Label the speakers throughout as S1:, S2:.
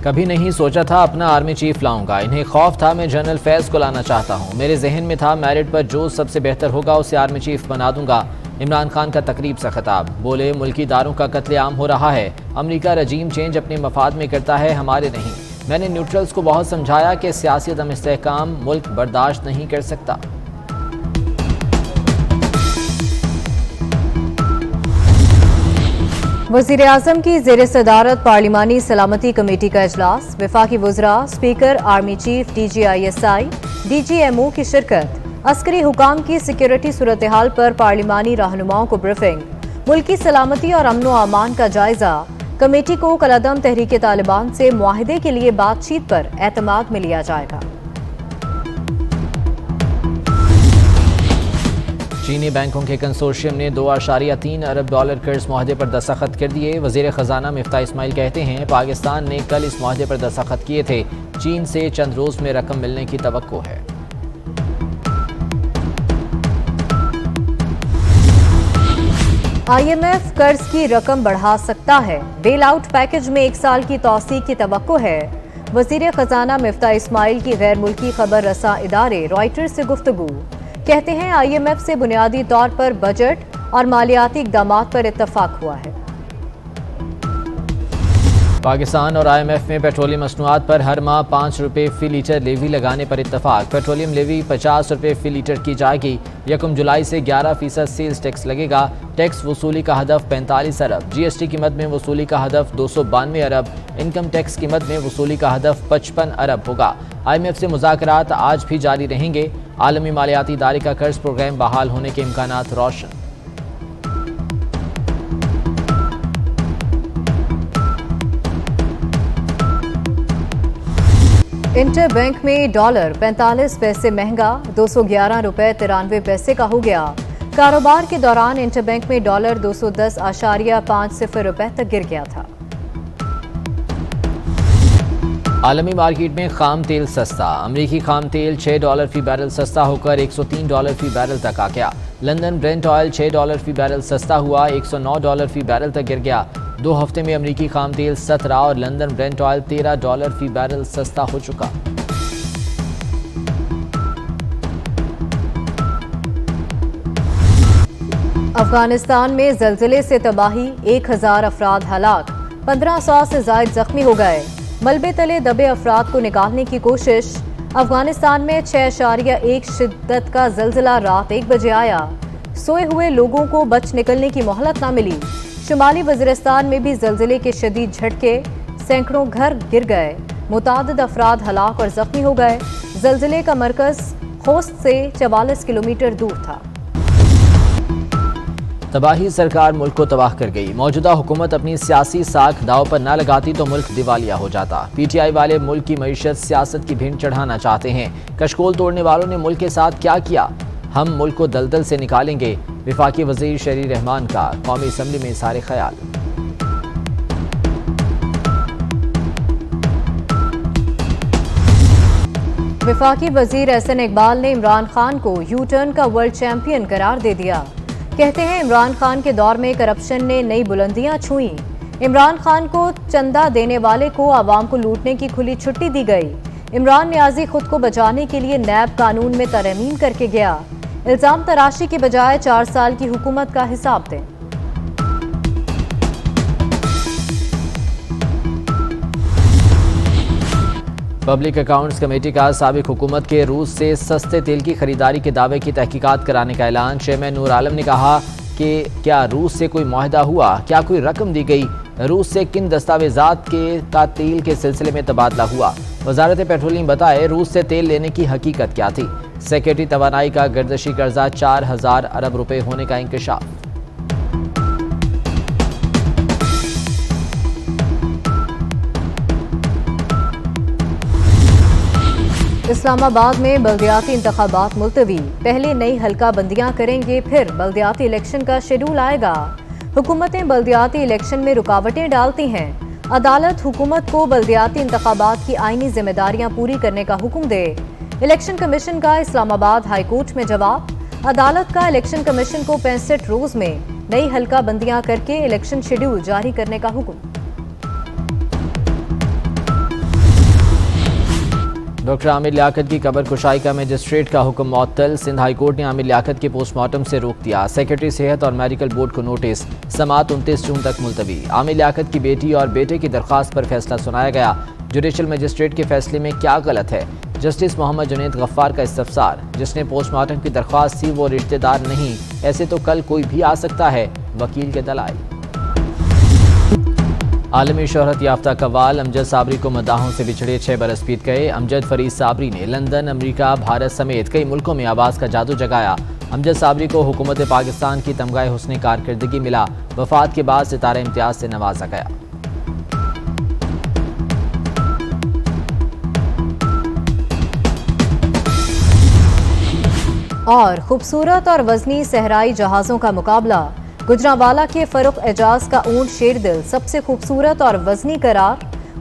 S1: कभी नहीं सोचा था अपना आर्मी चीफ लाऊंगा। इन्हें खौफ था मैं जनरल फैज को लाना चाहता हूं। मेरे जहन में था मेरिट पर जो सबसे बेहतर होगा उसे आर्मी चीफ बना दूंगा। इमरान खान का तकरीब से खिताब। बोले मुल्की इदारों का कत्लेआम हो रहा है। अमरीका रजीम चेंज अपने मफाद में करता है, हमारे नहीं। मैंने न्यूट्रल्स को बहुत समझाया कि सियासी अदम इस्तेहकाम मुल्क बर्दाश्त नहीं कर सकता।
S2: वज़ीर-ए-आज़म की ज़ेर-ए-सदारत पार्लिमानी सलामती कमेटी का इजलास। वफाकी वज़रा, speaker, army chief, DGISI, DGMO की शिरकत। अस्करी हुकाम की सिक्योरिटी सूरत हाल पर पार्लिमानी रहनुमाओं को ब्रीफिंग। मुल्की सलामती और अमन व अमान का जायजा। कमेटी को कलअदम तहरीक तालिबान से मुआहदे के लिए बातचीत पर एतमाद में लिया जाएगा।
S1: चीनी बैंकों के कंसोर्शियम ने $2.3 अरब कर्ज मुआहदे पर दस्तखत कर दिए। वज़ीर ख़जाना मिफ्ताह इस्माइल कहते हैं पाकिस्तान ने कल इस मुआहदे पर दस्तखत किए थे। चीन से चंद रोज़ में रकम मिलने की तवक्को है।
S2: IMF कर्ज की रकम बढ़ा सकता है। बेल आउट पैकेज में 1 साल की तौसीक की तवक्को है। वज़ीर ख़जाना मिफ्ताह इस्माइल की गैर मुल्की खबर रसा इदारे रॉयटर्स से गुफ्तगू। कहते हैं IMF से बुनियादी तौर पर बजट और मालियाती इक़दामात पर इत्तफाक हुआ है।
S1: पाकिस्तान और IMF में पेट्रोलियम मसनूआत पर हर माह ₹5 फी लीटर लेवी लगाने पर इत्तफाक। पेट्रोलियम लेवी ₹50 फी लीटर की जाएगी। 1 जुलाई से 11% सेल्स टैक्स लगेगा। टैक्स वसूली का हदफ 45 अरब। GST की मद में वसूली का हदफ 292 अरब। इनकम टैक्स की मद में वसूली का हदफ 55 अरब होगा। IMF से मुज़ाकरात आज भी जारी रहेंगे। आलमी मालियाती इदारे का कर्ज प्रोग्राम बहाल होने के इम्कानात रोशन।
S2: इंटर बैंक में डॉलर 45 पैसे महंगा, $211.93 का हो गया। कारोबार के दौरान इंटर बैंक में डॉलर 210.50 तक गिर गया था।
S1: आलमी मार्केट में खाम तेल सस्ता। अमरीकी खाम तेल $6 फी बैरल सस्ता होकर $103 फी बैरल तक आ गया। लंदन ब्रेंट ऑयल $6 फी बैरल सस्ता हुआ, $109 फी बैरल तक गिर गया। 2 हफ्ते में अमरीकी खाम तेल 17 और लंदन ब्रेंट ऑयल $13 फी बैरल सस्ता हो चुका।
S2: अफगानिस्तान में जल्जले से तबाही, 1000 अफराद हलाक, 1500 से ज्यादा जख्मी हो गए। मलबे तले दबे अफराद को निकालने की कोशिश। अफगानिस्तान में 6.1 शिद्दत का जल्जला रात 1 बजे आया। सोए हुए लोगों को बच निकलने की मोहलत न मिली। शुमाली वज़ीरिस्तान में भी जल्जले के शदीद झटके, सैकड़ों घर गिर गए। मुतादिद अफराद हलाक और जख्मी हो गए। जल्जले का मरकज खोस्त से 44 किलोमीटर दूर था।
S1: तबाही सरकार मुल्क को तबाह कर गई। मौजूदा हुकूमत अपनी सियासी साख दाव पर न लगाती तो मुल्क दिवालिया हो जाता। PTI वाले मुल्क की मईशत सियासत की भिंड चढ़ाना चाहते हैं। कशकोल तोड़ने वालों ने मुल्क के साथ क्या किया? हम मुल्क को दलदल से निकालेंगे। वफाकी वज़ीर शरीर रहमान का कौमी असम्बली में सारे ख्याल।
S2: वफाकी वज़ीर एहसन इकबाल ने इमरान खान को यू टर्न का वर्ल्ड चैंपियन करार दे दिया। कहते हैं इमरान खान के दौर में करप्शन ने नई बुलंदियां छुई। इमरान खान को चंदा देने वाले को आवाम को लूटने की खुली छुट्टी दी गई। इमरान नियाजी खुद को बचाने के लिए नैब कानून में तरमीम करके गया। इल्जाम तराशी के बजाय 4 साल की हुकूमत का हिसाब दें।
S1: पब्लिक अकाउंट्स कमेटी का साबिक हुकूमत के रूस से सस्ते तेल की खरीदारी के दावे की तहकीकात कराने का ऐलान। चेयरमैन नूर आलम ने कहा कि क्या रूस से कोई मुआहदा हुआ, क्या कोई रकम दी गई, रूस से किन दस्तावेजात का तेल के सिलसिले में तबादला हुआ। वजारत पेट्रोलियम बताए रूस से तेल लेने की हकीकत क्या थी। सेक्रेटरी तवानाई का गर्दशी कर्जा 4000 अरब रुपए होने का इंकशाफ।
S2: इस्लामाबाद में बल्दियाती इंतखाबात मुलतवी। पहले नई हल्का बंदियां करेंगे, फिर बल्दियाती इलेक्शन का शेड्यूल आएगा। हुकूमतें बल्दियाती इलेक्शन में रुकावटें डालती हैं। अदालत हुकूमत को बल्दियाती इंतखाबात की आईनी जिम्मेदारियां पूरी करने का हुक्म दे। इलेक्शन कमीशन का इस्लामाबाद हाई कोर्ट में जवाब। अदालत का इलेक्शन कमीशन को 65 रोज में नई हल्का बंदियां करके इलेक्शन शेड्यूल जारी करने का हुक्म।
S1: डॉक्टर आमिर लियाकत की कब्र कुशाई का मजिस्ट्रेट का हुक्म मुअत्तल। सिंध हाई कोर्ट ने आमिर लियाकत के पोस्टमार्टम से रोक दिया। सेक्रेटरी सेहत और मेडिकल बोर्ड को नोटिस। समाअत 29 जून तक मुलतवी। आमिर लियाकत की बेटी और बेटे की दरख्वास्त पर फैसला सुनाया गया। जुडिशल मजिस्ट्रेट के फैसले में क्या गलत है? जस्टिस मोहम्मद जुनैद गफ्फार का इस्तफसार। जिसने पोस्टमार्टम की दरख्वास्त थी वो रिश्तेदार नहीं, ऐसे तो कल कोई भी आ सकता है। वकील के दलाइल। आलमी शोहरत याफ्ता कव्वाल अमजद साबरी को मद्दाहों से बिछड़े 6 बरस बीत गए। अमजद फरीद साबरी ने लंदन, अमेरिका, भारत समेत कई मुल्कों में आवाज़ का जादू जगाया। अमजद साबरी को हुकूमत पाकिस्तान की तमगाए हुस्न कारकर्दगी मिला। वफात के बाद सितारा इम्तियाज से नवाजा गया।
S2: और खूबसूरत और वजनी सहराई जहाज़ों का मुकाबला। गुजरांवाला के फरुख एजाज का ऊंट शेरदिल सबसे खूबसूरत और वजनी करार।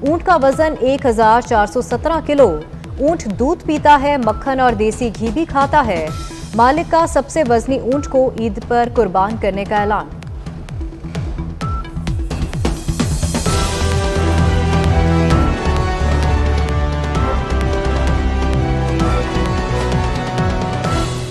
S2: ऊंट का वजन 1417 किलो। ऊंट दूध पीता है, मक्खन और देसी घी भी खाता है। मालिक का सबसे वजनी ऊंट को ईद पर कुर्बान करने का ऐलान।